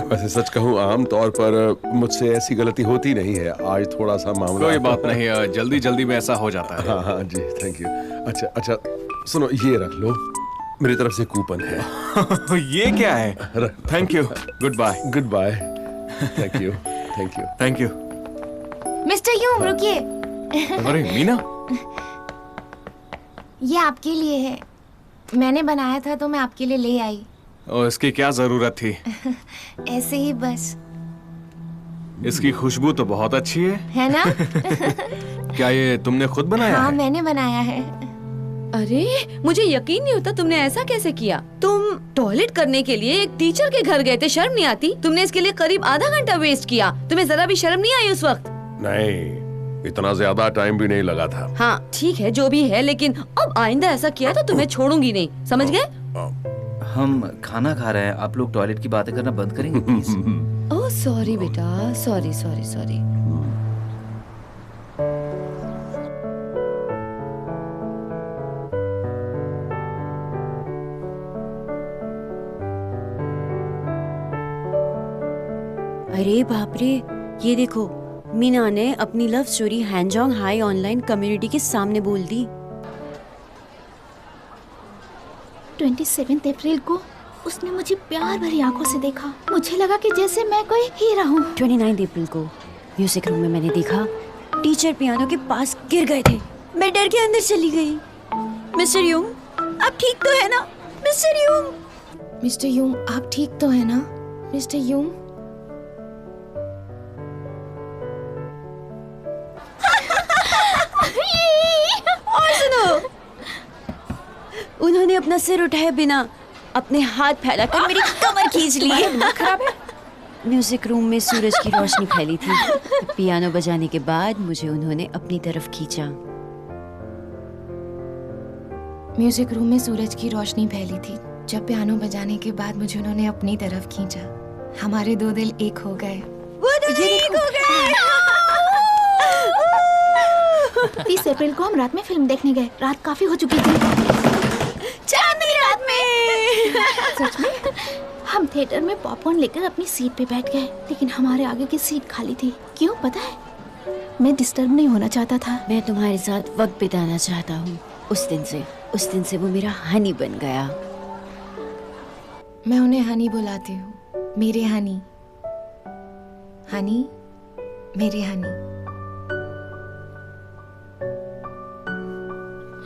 वैसे सच कहूँ आम तौर पर मुझसे ऐसी गलती होती नहीं है, आज थोड़ा सा मामला। कोई बात नहीं, जल्दी जल्दी में ऐसा हो जाता है। हाँ हाँ जी, थैंक यू। अच्छा अच्छा, सुनो ये रख लो, मेरी तरफ से कूपन है। ये क्या है? Thank you, good bye. Good bye, thank you thank you thank you. Mister यूम रुकिए। अरे मीना, ये आपके लिए है, मैंने बनाया था तो मैं आपके लिए ले आई। और इसकी क्या जरूरत थी? ऐसे ही बस। इसकी खुशबू तो बहुत अच्छी है ना? क्या ये तुमने खुद बनाया हाँ है? मैंने बनाया है। अरे मुझे यकीन नहीं होता, तुमने ऐसा कैसे किया? तुम टॉयलेट करने के लिए एक टीचर के घर गए थे, शर्म नहीं आती? तुमने इसके लिए करीब आधा घंटा वेस्ट किया, तुम्हें जरा भी शर्म नहीं आई उस वक्त? नहीं, इतना ज्यादा टाइम भी नहीं लगा था। हाँ ठीक है, जो भी है, लेकिन अब आइंदा ऐसा किया तो तुम्हें छोड़ूंगी नहीं, समझ गए? हम खाना खा रहे हैं, आप लोग टॉयलेट की बातें करना बंद करेंगे प्लीज? ओह सॉरी बेटा, सॉरी सॉरी सॉरी। अरे बाप रे, ये देखो, मीना ने अपनी लव स्टोरी हैंजोंग हाई ऑनलाइन कम्युनिटी के सामने बोल दी। 27 अप्रैल को उसने मुझे प्यार भरी आंखों से देखा, मुझे लगा कि जैसे मैं कोई हीरा हूँ। 29 अप्रैल को म्यूजिक रूम में मैंने देखा टीचर पियानो के पास गिर गए थे, मैं डर के अंदर चली गई। मिस्टर यूंग, आप ठीक तो है ना? मिस्टर यूंग, मिस्टर यूंग आप ठीक तो है ना? Mister Young. और सुनो, उन्होंने अपना सिर उठाए बिना अपने हाथ फैलाकर मेरी कमर खींच ली। खराब है। म्यूजिक रूम में सूरज की रोशनी फैली थी, पियानो बजाने के बाद मुझे उन्होंने अपनी तरफ खींचा। म्यूजिक रूम में सूरज की रोशनी फैली थी, जब पियानो बजाने के बाद मुझे उन्होंने अपनी तरफ खींचा, हमारे दो दिल एक हो गए। वो दिल एक हो गए। 30 अप्रैल को हम रात में फिल्म देखने गए, रात काफी हो चुकी थी। चांदनी रात में। सच में? हम थिएटर में पॉपकॉर्न लेकर अपनी सीट पे बैठ गए, लेकिन हमारे आगे की सीट खाली थी। क्यों पता है? मैं डिस्टर्ब नहीं होना चाहता था। मैं तुम्हारे साथ वक्त बिताना चाहता हूँ। उस दिन से वो मेरा हनी बन गया। मैं उन्हें हनी बुलाती हूँ, मेरे हनी। हनी, मेरे हनी।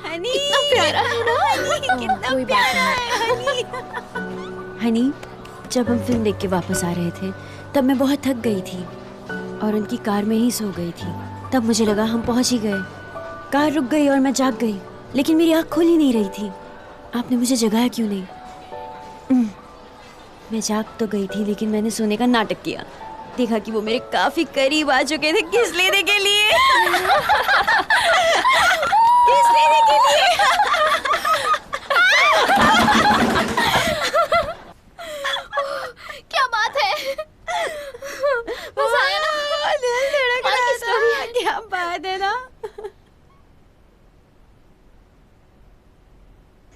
हनी कितना प्यारा है ना? कितना प्यारा है हनी। हनी, जब हम फिल्म देख के वापस आ रहे थे तब मैं बहुत थक गई थी और उनकी कार में ही सो गई थी। तब मुझे लगा हम पहुंच ही गए। कार रुक गई और मैं जाग गई, लेकिन मेरी आँख खुल ही नहीं रही थी। आपने मुझे जगाया क्यों नहीं? मैं जाग तो गई थी, लेकिन मैंने सोने का नाटक किया। देखा कि वो मेरे काफी करीब आ चुके थे किस लेने के लिए। किस लेने के लिए। क्या बात है? बस आया ना? दिल धड़क रहा था। क्या बात है ना?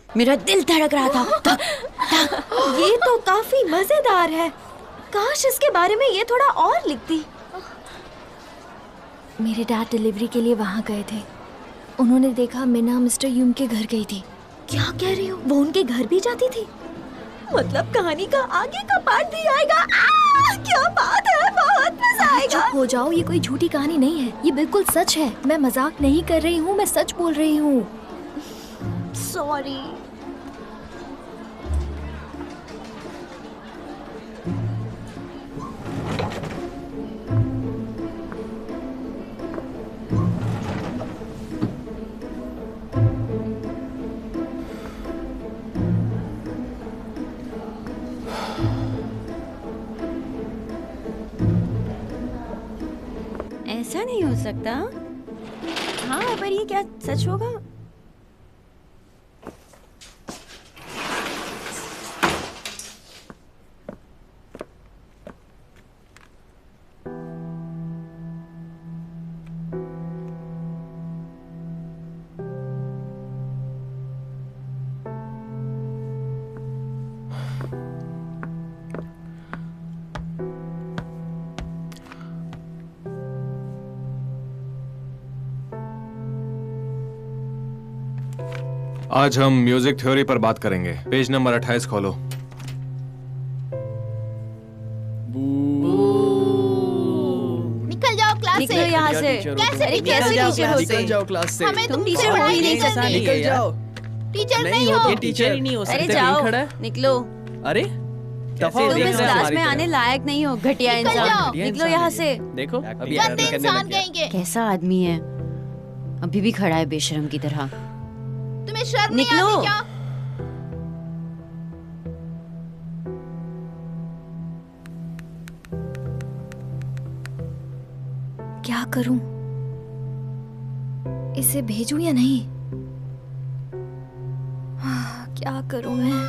मेरा दिल धड़क रहा था। ये तो काफी मजेदार है, काश इसके बारे में ये थोड़ा और लिखती। मेरे डैड डिलीवरी के लिए वहाँ गए थे, उन्होंने देखा मीना मिस्टर यूम के घर गई थी। क्या कह रही हो? वो उनके घर भी जाती थी? मतलब कहानी का आगे का पार्ट भी आएगा? क्या बात है, बहुत मजा आएगा। चुप हो जाओ, ये कोई झूठी कहानी नहीं है, ये बिल्कुल सच है। मैं मजाक नहीं कर रही हूँ, मैं सच बोल रही हूँ। सॉरी। ऐसा नहीं हो सकता। हाँ, पर ये क्या सच होगा? आज हम म्यूजिक थ्योरी पर बात करेंगे। पेज नंबर 28 खोलो। निकल जाओ क्लास निकलो से। यहाँ से। कैसे अरे टीचर कैसे हो? टीचर हो निकल तुम? जाओ क्लास से। हमें तुम तुम टीचर पढ़ाई हो ही नहीं नहीं करनी। सकते। निकल जाओ। टीचर नहीं नहीं हो हो। ये टीचर ही नहीं हो अरे सकते। जाओ, कहीं खड़ा है। निकलो। अरे दफा हो तुम गया इस ना क्लास हमारी में तरफ। आने लायक नहीं हो, घटिया निकल इंसान। जाओ। बढ़िया निकलो इंसान यहाँ है से। ये। देखो अभी गंदे करने इंसान लग गया। कहेंगे। कैसा आदमी है, अभी भी खड़ा है बेशरम की तरह। तुम्हें शर्म नहीं निकलो। आती क्या? क्या करूं? इसे भेजूं या नहीं? क्या करूं मैं?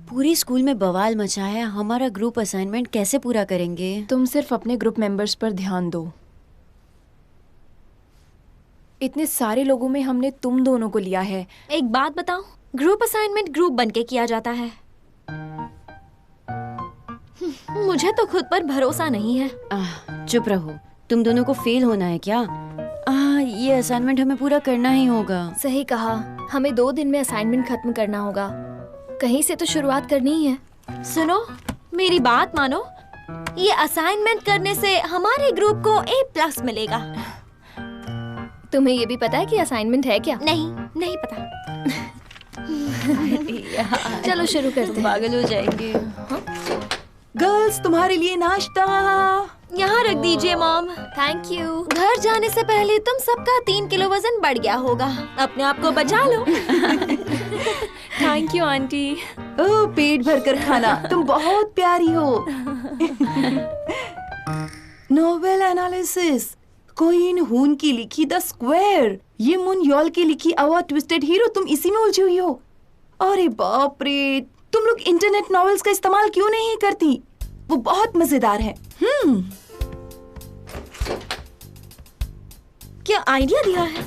पूरी स्कूल में बवाल मचा है, हमारा ग्रुप असाइनमेंट कैसे पूरा करेंगे? तुम सिर्फ अपने ग्रुप मेंबर्स पर ध्यान दो। इतने सारे लोगों में हमने तुम दोनों को लिया है। एक बात बताऊं, ग्रुप असाइनमेंट ग्रुप बनके किया जाता है। मुझे तो खुद पर भरोसा नहीं है। चुप रहो, तुम दोनों को फेल होना है क्या? ये असाइनमेंट हमें पूरा करना ही होगा। सही कहा, हमें 2 दिन में असाइनमेंट खत्म करना होगा। कहीं से तो शुरुआत करनी ही है। सुनो, मेरी बात मानो, ये असाइनमेंट करने से हमारे ग्रुप को A+ मिलेगा। तुम्हें ये भी पता है कि असाइनमेंट है क्या? नहीं, नहीं पता। चलो शुरू करते हैं। पागल हो जाएंगे। गर्ल्स, तुम्हारे लिए नाश्ता। यहाँ रख दीजिए मॉम। Thank you. घर जाने से पहले तुम सबका 3 किलो वजन बढ़ गया होगा। अपने आप को बचा लो। Thank you aunty. ओह, पेट भर कर खाना। तुम बहुत प्यारी हो। नोवेल एनालिसिस, कोइन हून की लिखी द स्क्वायर, ये मुन योल की लिखी आवर ट्विस्टेड हीरो। तुम इसी में उलझी हुई हो। अरे बाप रे, तुम लोग इंटरनेट नॉवेल्स का इस्तेमाल क्यों नहीं करती? वो बहुत मजेदार है। क्या आइडिया दिया है?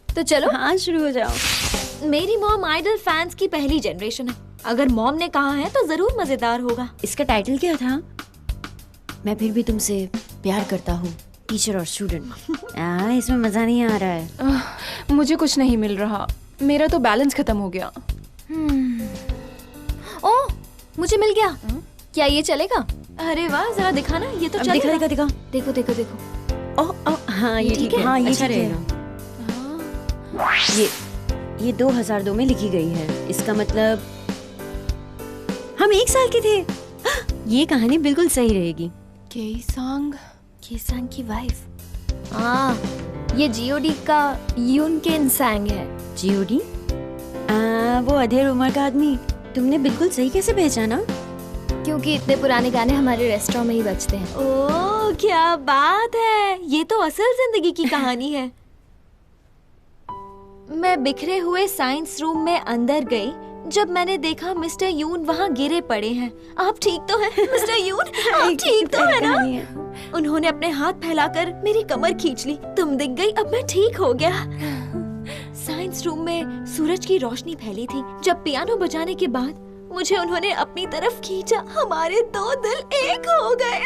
तो चलो। हाँ, शुरू हो जाओ। मेरी मॉम आइडल फैंस की पहली जनरेशन है। अगर मॉम ने कहा है तो जरूर मजेदार होगा। इसका टाइटल क्या था? मैं फिर भी तुमसे प्यार करता हूँ, टीचर और स्टूडेंट। इसमें मजा नहीं आ रहा है। मुझे कुछ नहीं मिल रहा, मेरा तो बैलेंस खत्म हो गया। ओह, मुझे मिल गया। क्या ये चलेगा? अरे वाह, जरा दिखाना। ये तो अब चलेगा। दिखा। देखो देखो देखो। हाँ, ये ठीक है। हाँ, ये अच्छा ठीक है। रहेगा। ये 2002 में लिखी गई है। इसका मतलब हम 1 साल के थे। ये कहानी बिल्कुल सही रहेगी। केसांग की वाइफ। हाँ, ये जीओडी का यून केन सांग है। जीओडी? वो अधेड़ उम्र का आदमी। तुमने बिल्कुल सही कैसे पहचाना? क्योंकि इतने पुराने गाने हमारे रेस्टोरेंट में ही बजते हैं। ओह, क्या बात है। ये तो असल जिंदगी की कहानी है। मैं बिखरे हुए साइंस रूम में अंदर गई जब मैंने देखा मिस्टर यून वहाँ गिरे पड़े हैं। आप ठीक तो हैं मिस्टर यून? आप ठीक तो है ना? उन्होंने अपने हाथ फैलाकर मेरी कमर खींच ली। तुम दिख गई, अब मैं ठीक हो गया। साइंस रूम में सूरज की रोशनी फैली थी। जब पियानो बजाने के बाद मुझे उन्होंने अपनी तरफ खींचा। हमारे 2 दिल एक हो गए।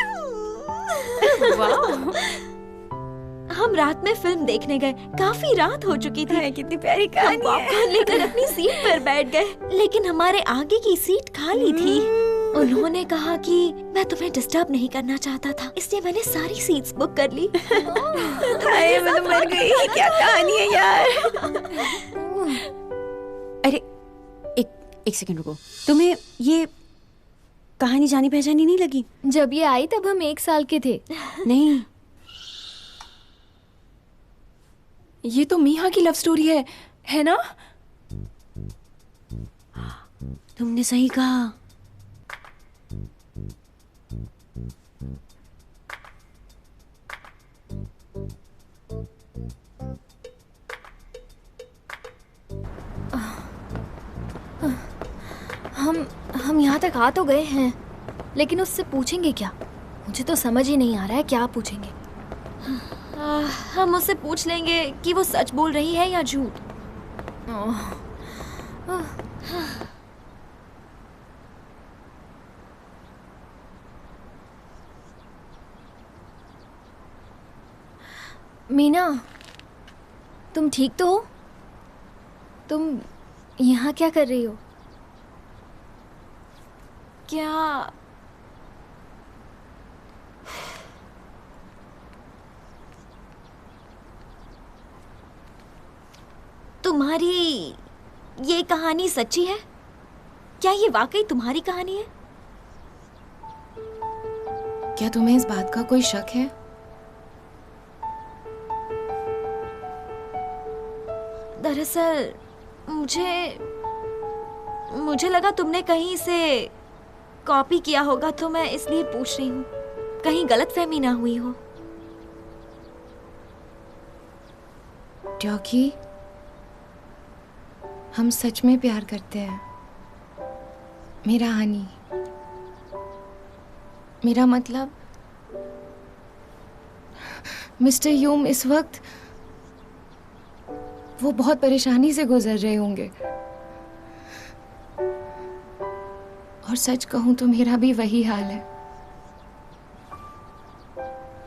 हम रात में फिल्म देखने गए। काफी रात हो चुकी थी। कितनी प्यारी कहानी है। हम पॉपकॉर्न लेकर अपनी सीट पर बैठ गए, लेकिन हमारे आगे की सीट खाली थी। उन्होंने कहा कि मैं तुम्हें डिस्टर्ब नहीं करना चाहता था, इसलिए मैंने सारी सीट्स बुक कर ली। मैं तो मर गई। क्या कहानी है यार। अरे एक सेकंड रुको। तुम्हें ये कहानी जानी पहचानी नहीं लगी? जब ये आई तब हम 1 साल के थे। नहीं, ये तो मीहा की लव स्टोरी है ना? तुमने सही कहा। हम यहाँ तक आ तो गए हैं, लेकिन उससे पूछेंगे क्या? मुझे तो समझ ही नहीं आ रहा है क्या पूछेंगे। हम उससे पूछ लेंगे कि वो सच बोल रही है या झूठ। मीना, तुम ठीक तो हो? तुम यहाँ क्या कर रही हो? क्या तुम्हारी ये कहानी सच्ची है? क्या ये वाकई तुम्हारी कहानी है? क्या तुम्हें इस बात का कोई शक है? दरअसल मुझे लगा तुमने कहीं से कॉपी किया होगा, तो मैं इसलिए पूछ रही हूँ, कहीं गलतफहमी ना हुई हो। क्योंकि हम सच में प्यार करते हैं, मेरा हनी। मेरा मतलब मिस्टर यूम इस वक्त वो बहुत परेशानी से गुजर रहे होंगे, और सच कहूं तो मेरा भी वही हाल है।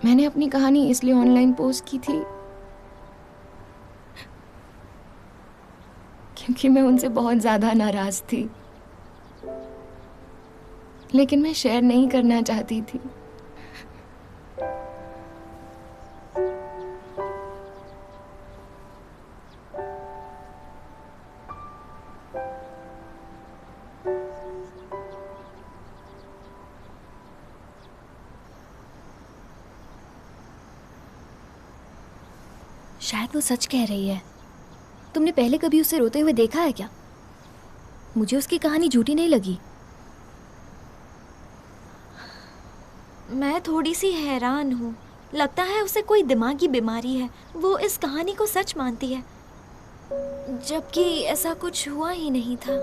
मैंने अपनी कहानी इसलिए ऑनलाइन पोस्ट की थी क्योंकि मैं उनसे बहुत ज्यादा नाराज थी, लेकिन मैं शेयर नहीं करना चाहती थी। शायद वो सच कह रही है। तुमने पहले कभी उसे रोते हुए देखा है क्या? मुझे उसकी कहानी झूठी नहीं लगी। मैं थोड़ी सी हैरान हूँ। लगता है उसे कोई दिमागी बीमारी है। वो इस कहानी को सच मानती है, जबकि ऐसा कुछ हुआ ही नहीं था।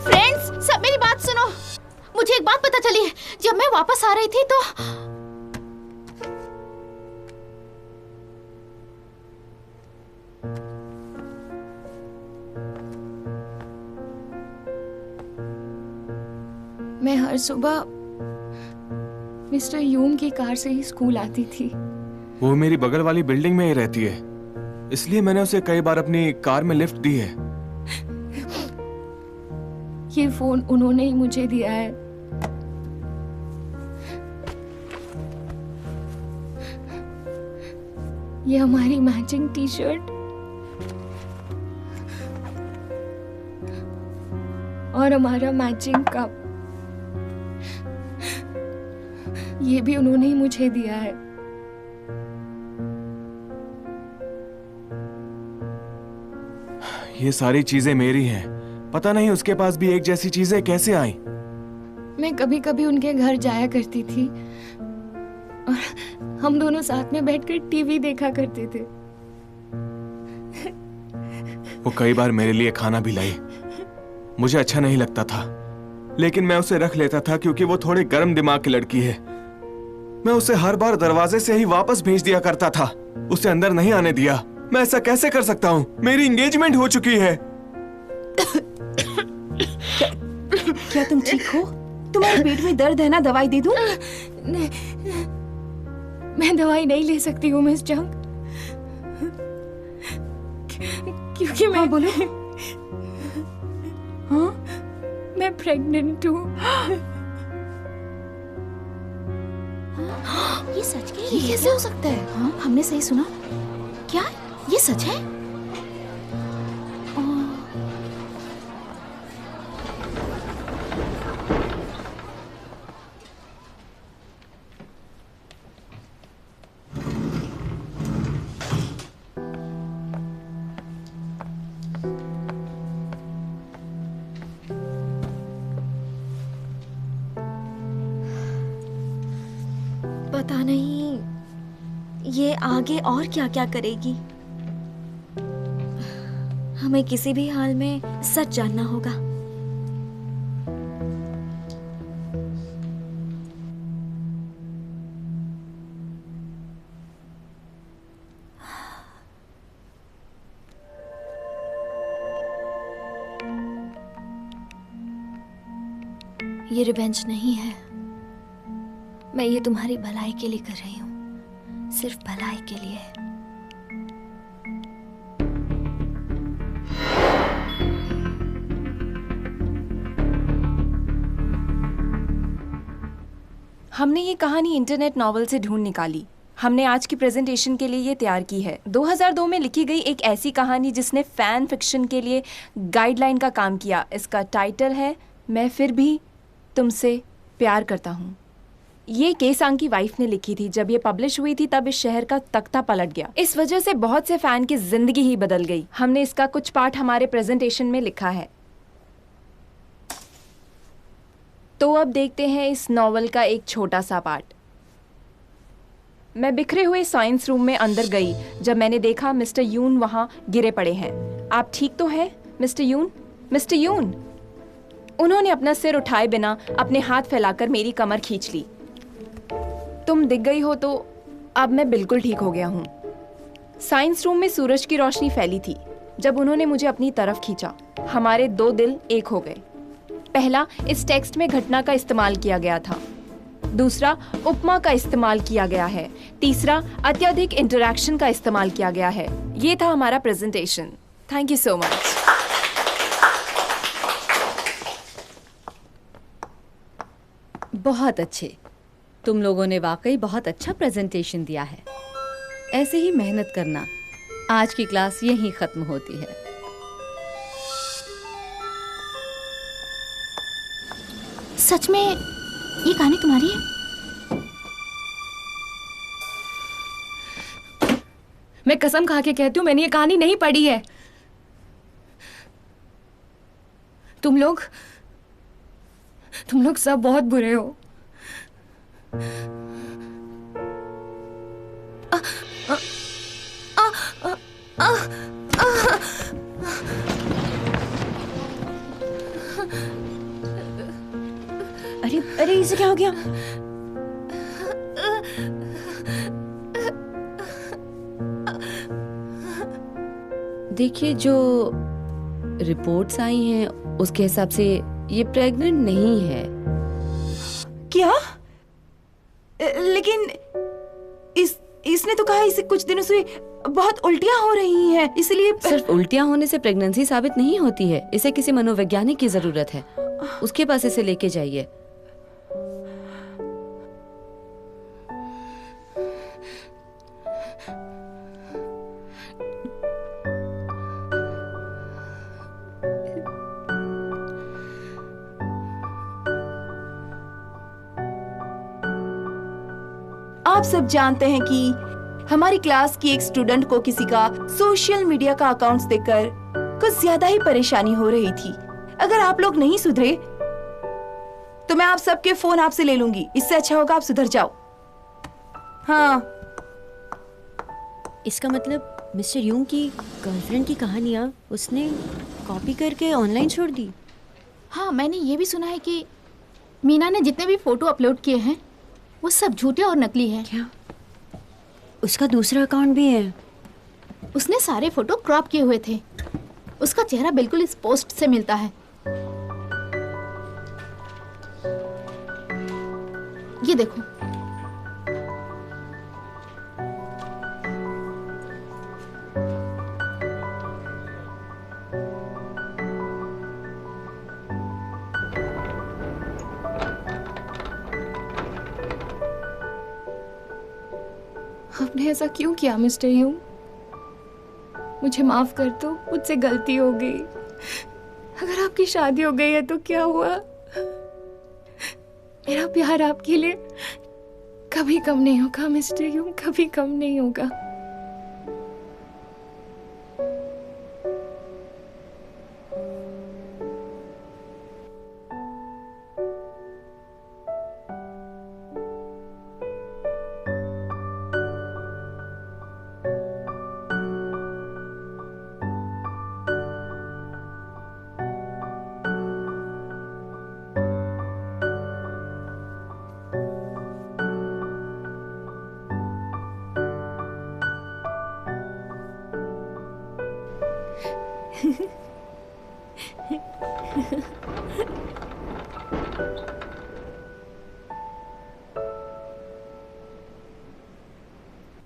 फ्रेंड्स, सब मेरी बात सुनो। मुझे एक बात पता चली है। जब मैं वापस आ रही थी तो मैं हर सुबह मिस्टर यूम की कार से ही स्कूल आती थी। वो मेरी बगल वाली बिल्डिंग में ही रहती है, इसलिए मैंने उसे कई बार अपनी कार में लिफ्ट दी है। ये फोन उन्होंने ही मुझे दिया है। ये हमारी मैचिंग टी शर्ट और हमारा मैचिंग कप, ये भी उन्होंने ही मुझे दिया है। ये सारी चीजें मेरी हैं। पता नहीं उसके पास भी एक जैसी चीजें कैसे आई। मैं कभी कभी उनके घर जाया करती थी और हम दोनों साथ में बैठकर टीवी देखा करते थे। वो कई बार मेरे लिए खाना भी लाई। मुझे अच्छा नहीं लगता था, लेकिन मैं उसे रख लेता था क्योंकि वो थोड़े गर्म दिमाग की लड़की है। मैं उसे हर बार दरवाजे से ही वापस भेज दिया करता था, उसे अंदर नहीं आने दिया। मैं ऐसा कैसे कर सकता हूँ? मेरी एंगेजमेंट हो चुकी है। क्या तुम ठीक हो? तुम्हारे पेट में दर्द है ना? दवाई दे दूं? मैं दवाई नहीं ले सकती हूँ मिस जंग, क्योंकि मैं बोलो। हाँ? मैं प्रेग्नेंट हूँ। ये सच है? ये कैसे हो सकता है? हाँ, हमने सही सुना क्या? ये सच है? पता नहीं ये आगे और क्या क्या करेगी। हमें किसी भी हाल में सच जानना होगा। ये रिवेंज नहीं है। मैं ये तुम्हारी भलाई के लिए कर रही हूँ, सिर्फ भलाई के लिए। हमने ये कहानी इंटरनेट नॉवल से ढूंढ निकाली। हमने आज की प्रेजेंटेशन के लिए ये तैयार की है। 2002 में लिखी गई एक ऐसी कहानी जिसने फैन फिक्शन के लिए गाइडलाइन का काम किया। इसका टाइटल है मैं फिर भी तुमसे प्यार करता हूँ। ये केसांग की वाइफ ने लिखी थी। जब ये पब्लिश हुई थी तब इस शहर का तख्ता पलट गया। इस वजह से बहुत से फैन की जिंदगी ही बदल गई। हमने इसका कुछ पार्ट हमारे प्रेजेंटेशन में लिखा है। तो अब देखते हैं इस नॉवल का एक छोटा सा पार्ट। मैं बिखरे हुए साइंस रूम में अंदर गई जब मैंने देखा मिस्टर यून वहां गिरे पड़े हैं। आप ठीक तो हैं मिस्टर यून? मिस्टर यून। उन्होंने अपना सिर उठाए बिना अपने हाथ फैलाकर मेरी कमर खींच ली। तुम दिख गई हो तो अब मैं बिल्कुल ठीक हो गया हूँ। साइंस रूम में सूरज की रोशनी फैली थी। जब उन्होंने मुझे अपनी तरफ खींचा, हमारे दो दिल एक हो गए। पहला, इस टेक्स्ट में घटना का इस्तेमाल किया गया था। दूसरा, उपमा का इस्तेमाल किया गया है। तीसरा, अत्यधिक इंटरैक्शन का इस्तेमाल किया गया है। ये था हमारा presentation. Thank you so much. बहुत अच्छे। तुम लोगों ने वाकई बहुत अच्छा प्रेजेंटेशन दिया है। ऐसे ही मेहनत करना। आज की क्लास यहीं खत्म होती है। सच में ये कहानी तुम्हारी है? मैं कसम खा के कहती हूँ मैंने ये कहानी नहीं पढ़ी है। तुम लोग सब बहुत बुरे हो। अरे अरे इसे क्या हो गया? देखिए, जो रिपोर्ट्स आई हैं उसके हिसाब से ये प्रेग्नेंट नहीं है। क्या? लेकिन इसने तो कहा इसे कुछ दिनों से बहुत उल्टियां हो रही हैं, इसलिए सिर्फ उल्टियां होने से प्रेगनेंसी साबित नहीं होती है। इसे किसी मनोवैज्ञानिक की जरूरत है। उसके पास इसे लेके जाइए। आप सब जानते हैं कि हमारी क्लास की एक स्टूडेंट को किसी का सोशल मीडिया का अकाउंट्स देखकर कुछ ज्यादा ही परेशानी हो रही थी। अगर आप लोग नहीं सुधरे तो मैं आप सबके फोन आपसे ले लूंगी। इससे अच्छा होगा आप सुधर जाओ। हाँ। इसका मतलब मिस्टर यूंग की गर्लफ्रेंड की कहानियाँ उसने कॉपी करके ऑनलाइन छोड़ दी। हाँ, मैंने ये भी सुना है कि मीना ने जितने भी फोटो अपलोड किए हैं वो सब झूठे और नकली हैं। क्या? उसका दूसरा अकाउंट भी है? उसने सारे फोटो क्रॉप किए हुए थे। उसका चेहरा बिल्कुल इस पोस्ट से मिलता है। ये देखो। आपने ऐसा क्यों किया मिस्टर यूं? मुझे माफ कर दो, मुझसे गलती हो गई। अगर आपकी शादी हो गई है तो क्या हुआ? मेरा प्यार आपके लिए कभी कम नहीं होगा मिस्टर यूं, कभी कम नहीं होगा।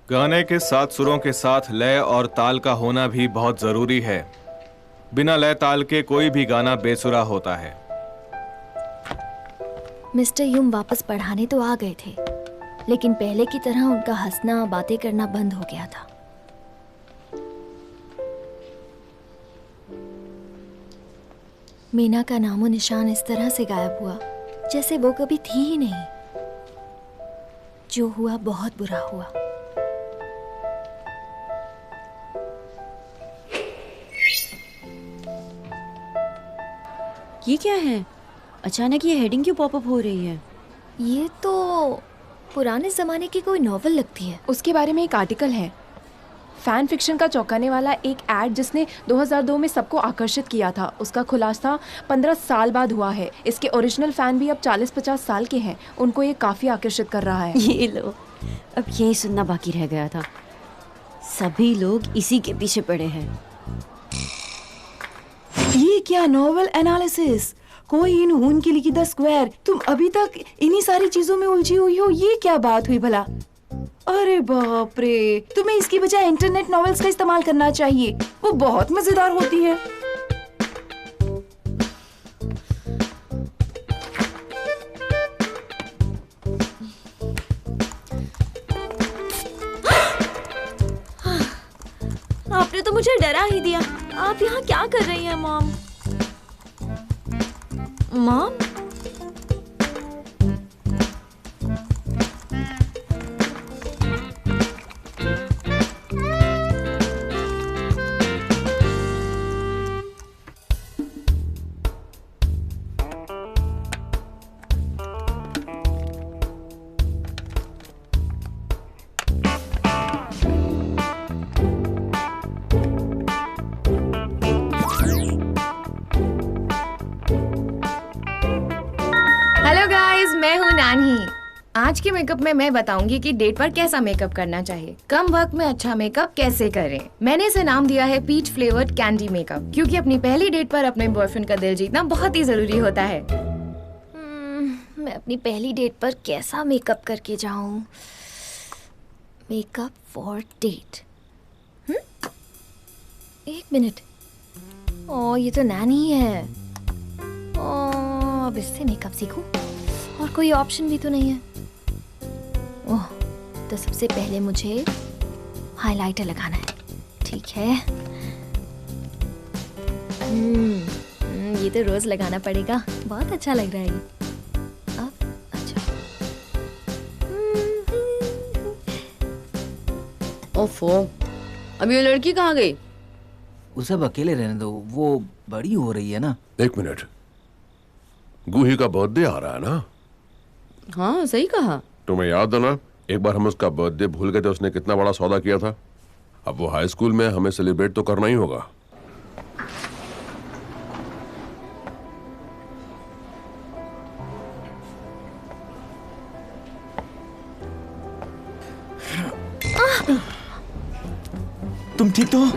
गाने के 7 सुरों के साथ लय और ताल का होना भी बहुत जरूरी है। बिना लय ताल के कोई भी गाना बेसुरा होता है। मिस्टर यूम वापस पढ़ाने तो आ गए थे, लेकिन पहले की तरह उनका हंसना, बातें करना बंद हो गया था। मीना का नामो निशान इस तरह से गायब हुआ जैसे वो कभी थी ही नहीं। जो हुआ बहुत बुरा हुआ। ये क्या है? अचानक ये हेडिंग क्यों पॉपअप हो रही है? ये तो पुराने जमाने की कोई नॉवल लगती है। उसके बारे में एक आर्टिकल है, फैन फिक्शन का चौंकाने वाला एक एड जिसने 2002 में सबको आकर्षित किया था। उसका खुलासा 15 साल बाद हुआ है। इसके ओरिजिनल फैन भी अब 40-50 साल के हैं। उनको ये काफी आकर्षित कर रहा है। ये लो, अब यही सुनना बाकी रह गया था। सभी लोग इसी के पीछे पड़े हैं। ये क्या नॉवल एनालिसिस, कोई इन हून की लिखी द स्क्वायर। तुम अभी तक इन्हीं सारी चीजों में उलझी हुई हो। ये क्या बात हुई भला? अरे बाप रे, तुम्हें इसकी बजाय इंटरनेट नॉवेल्स का इस्तेमाल करना चाहिए, वो बहुत मजेदार होती है। आपने तो मुझे डरा ही दिया। आप यहाँ क्या कर रही हैं मॉम? मॉम? मैं हूँ नानी। आज के मेकअप में मैं बताऊंगी कि डेट पर कैसा मेकअप करना चाहिए, कम वक्त में अच्छा मेकअप कैसे करें। मैंने इसे नाम दिया है पीच फ्लेवर्ड कैंडी मेकअप, क्योंकि अपनी पहली डेट पर अपने बॉयफ्रेंड का दिल जीतना बहुत ही जरूरी होता है। मैं अपनी पहली डेट पर कैसा मेकअप करके जाऊं? Makeup for date. एक मिनट। ओ, ये तो नानी है। अब इससे मेकअप सीखूं और कोई ऑप्शन भी तो नहीं है। ओह, तो सबसे पहले मुझे हाइलाइटर लगाना है। ठीक है। ये तो रोज लगाना पड़ेगा, बहुत अच्छा लग रहा है ये। अब अच्छा। ओफो, अब ये लड़की कहाँ गई? उसे अब अकेले रहने दो, वो बड़ी हो रही है ना। एक मिनट, गूही का बर्थडे आ रहा है ना? हाँ, सही कहा। तुम्हें याद है ना, एक बार हम उसका बर्थडे भूल गए थे, उसने कितना बड़ा सौदा किया था। अब वो हाई स्कूल में, हमें सेलिब्रेट तो करना ही होगा। तुम ठीक तो हो?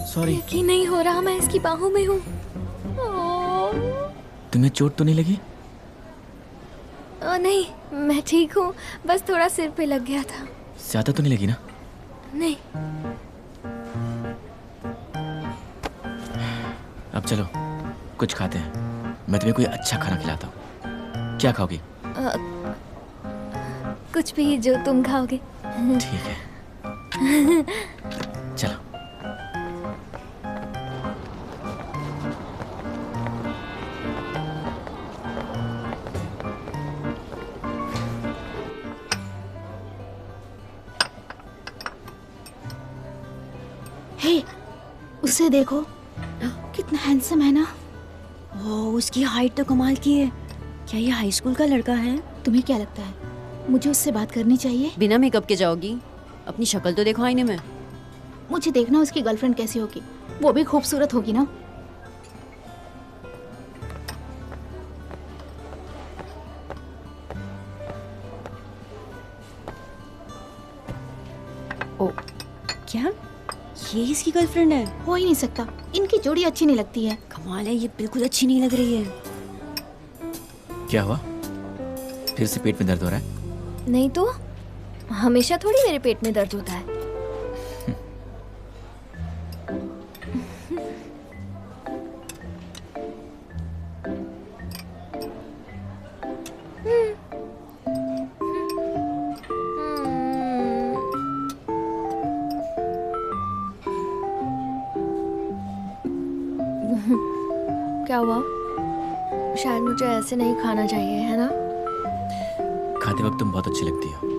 सॉरी। यकीन नहीं हो रहा, मैं इसकी बाहों में हूँ। तुम्हें चोट तो नहीं लगी? नहीं, मैं ठीक हूँ, बस थोड़ा सिर पे लग गया था। ज्यादा तो नहीं लगी ना? नहीं। अब चलो कुछ खाते हैं, मैं तुम्हें कोई अच्छा खाना खिलाता हूँ। क्या खाओगी? कुछ भी जो तुम खाओगे। ठीक है, चलो। हे, उसे देखो, कितना हैंडसम है ना। ओह, उसकी हाइट तो कमाल की है। क्या ये हाई स्कूल का लड़का है? तुम्हें क्या लगता है, मुझे उससे बात करनी चाहिए? बिना मेकअप के जाओगी? अपनी शक्ल तो देखो आईने में। मुझे देखना उसकी गर्लफ्रेंड कैसी होगी, वो भी खूबसूरत होगी ना। ओ, क्या ये इसकी गर्लफ्रेंड है? हो ही नहीं सकता, इनकी जोड़ी अच्छी नहीं लगती है। कमाल है, ये बिल्कुल अच्छी नहीं लग रही है। क्या हुआ? फिर से पेट में दर्द हो रहा है? नहीं तो हमेशा थोड़ी मेरे पेट में दर्द होता है। क्या हुआ? शायद मुझे ऐसे नहीं खाना चाहिए, है ना? खाते वक्त तुम बहुत अच्छी लगती हो।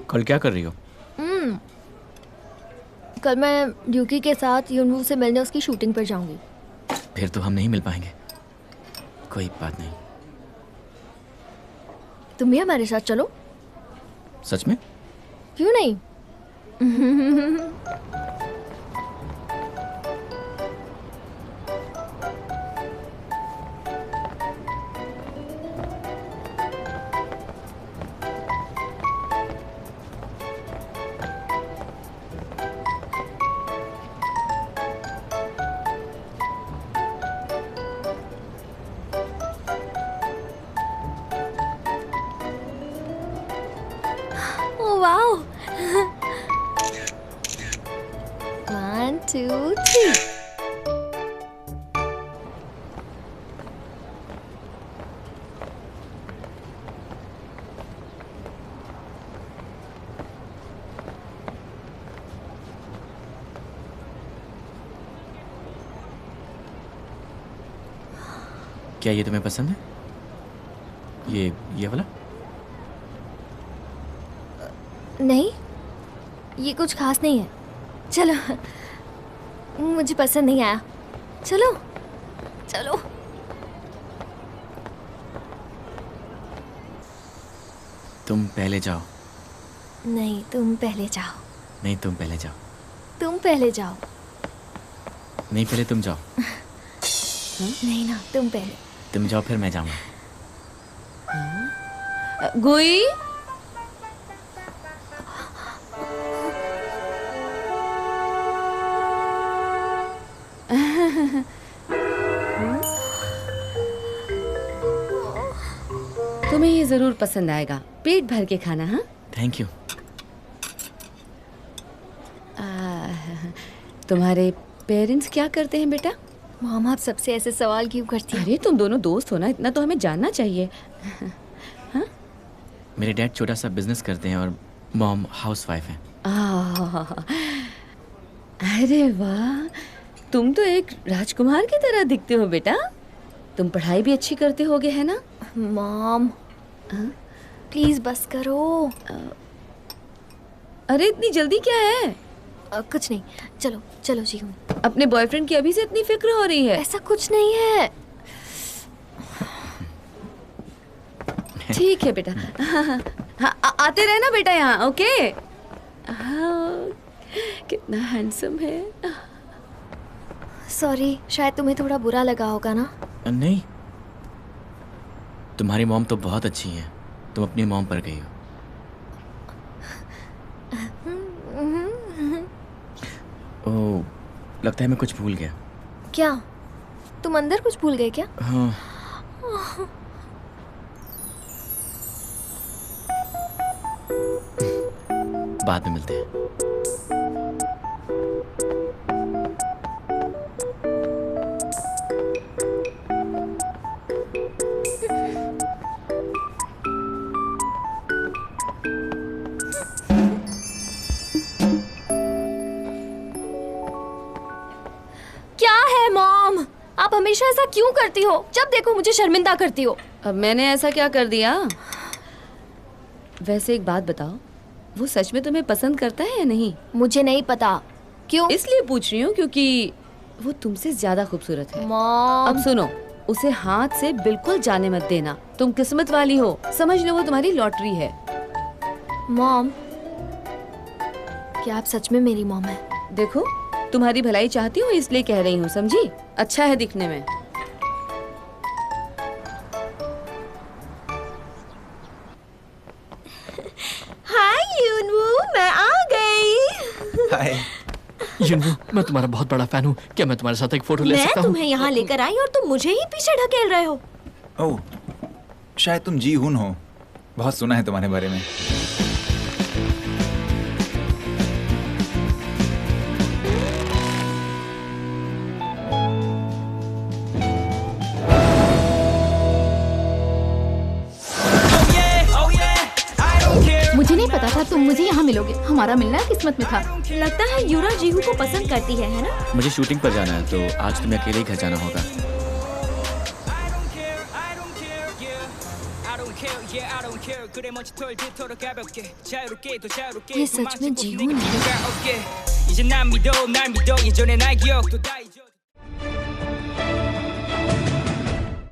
कल क्या कर रही हो? कल मैं ड्यूकी के साथ यूनवू से मिलने उसकी शूटिंग पर जाऊंगी। फिर तो हम नहीं मिल पाएंगे। कोई बात नहीं। तुम भी हमारे साथ चलो। सच में? क्यों नहीं? Wow! 1, 2, 3. क्या ये तुम्हें पसंद है? ये वाला? नहीं, ये कुछ खास नहीं है। चलो, मुझे पसंद नहीं आया। चलो चलो। तुम पहले जाओ। नहीं, तुम पहले जाओ। नहीं, तुम पहले जाओ। तुम पहले जाओ। नहीं, पहले तुम जाओ। नहीं ना, तुम पहले। तुम जाओ, फिर मैं जाऊंगा। गुई, तुम्हें ये जरूर पसंद आएगा। पेट भर के खाना। हाँ, थैंक यू। तुम्हारे पेरेंट्स क्या करते हैं बेटा? मॉम, आप सबसे ऐसे सवाल क्यों करती हैं? अरे तुम दोनों दोस्त हो ना, इतना तो हमें जानना चाहिए। हाँ? मेरे डैड छोटा सा बिजनेस करते हैं और मॉम हाउसवाइफ है। अरे वाह, तुम तो एक राजकुमार की तरह दिखते हो बेटा। तुम पढ़ाई भी अच्छी करते होगे, है ना? मॉम, प्लीज बस करो। अरे इतनी जल्दी क्या है? कुछ नहीं, चलो चलो जी। अपने बॉयफ्रेंड की अभी से इतनी फिक्र हो रही है? ऐसा कुछ नहीं है। ठीक है बेटा। हाँ, आते रहना बेटा यहाँ, ओके? हाँ, कितना हैंडसम है। सॉरी, शायद तुम्हें थोड़ा बुरा लगा होगा ना? नहीं, तुम्हारी मॉम तो बहुत अच्छी है। तुम अपनी मॉम पर गई हो। ओह, लगता है मैं कुछ भूल गया। क्या? तुम अंदर कुछ भूल गए क्या? हाँ। बाद में मिलते हैं। क्या है मॉम, आप हमेशा ऐसा क्यों करती हो? जब देखो मुझे शर्मिंदा करती हो। अब मैंने ऐसा क्या कर दिया? वैसे एक बात बताओ, वो सच में तुम्हें पसंद करता है या नहीं? मुझे नहीं पता। क्यों? इसलिए पूछ रही हूँ क्योंकि वो तुमसे ज्यादा खूबसूरत है। मॉम, अब सुनो, उसे हाथ से बिल्कुल जाने मत देना। तुम किस्मत वाली हो, समझ लो वो तुम्हारी लॉटरी है। मॉम, क्या आप सच में मेरी मॉम है? देखो, तुम्हारी भलाई चाहती हूँ इसलिए कह रही हूँ, समझी? अच्छा है दिखने में। हाय यूनवू, मैं आ गई। हाय युनवू, मैं तुम्हारा बहुत बड़ा फैन हूँ। क्या मैं तुम्हारे साथ एक फोटो ले मैं सकता हूँ? तुम्हें यहाँ लेकर आई और तुम मुझे ही पीछे ढकेल रहे हो। ओह, शायद तुम जी हुन हो। बहुत सुना है तुम्हारे बारे में। मुझे नहीं पता था तुम मुझे यहाँ मिलोगे। हमारा मिलना किस्मत में था। लगता है यूरा जीहू को पसंद करती है ना? मुझे शूटिंग पर जाना है, तो आज तुम्हें अकेले ही घर जाना होगा। ये सच में जीहू है। 이제 난 믿어 날 믿어 예전의 날 기억도 다 잊어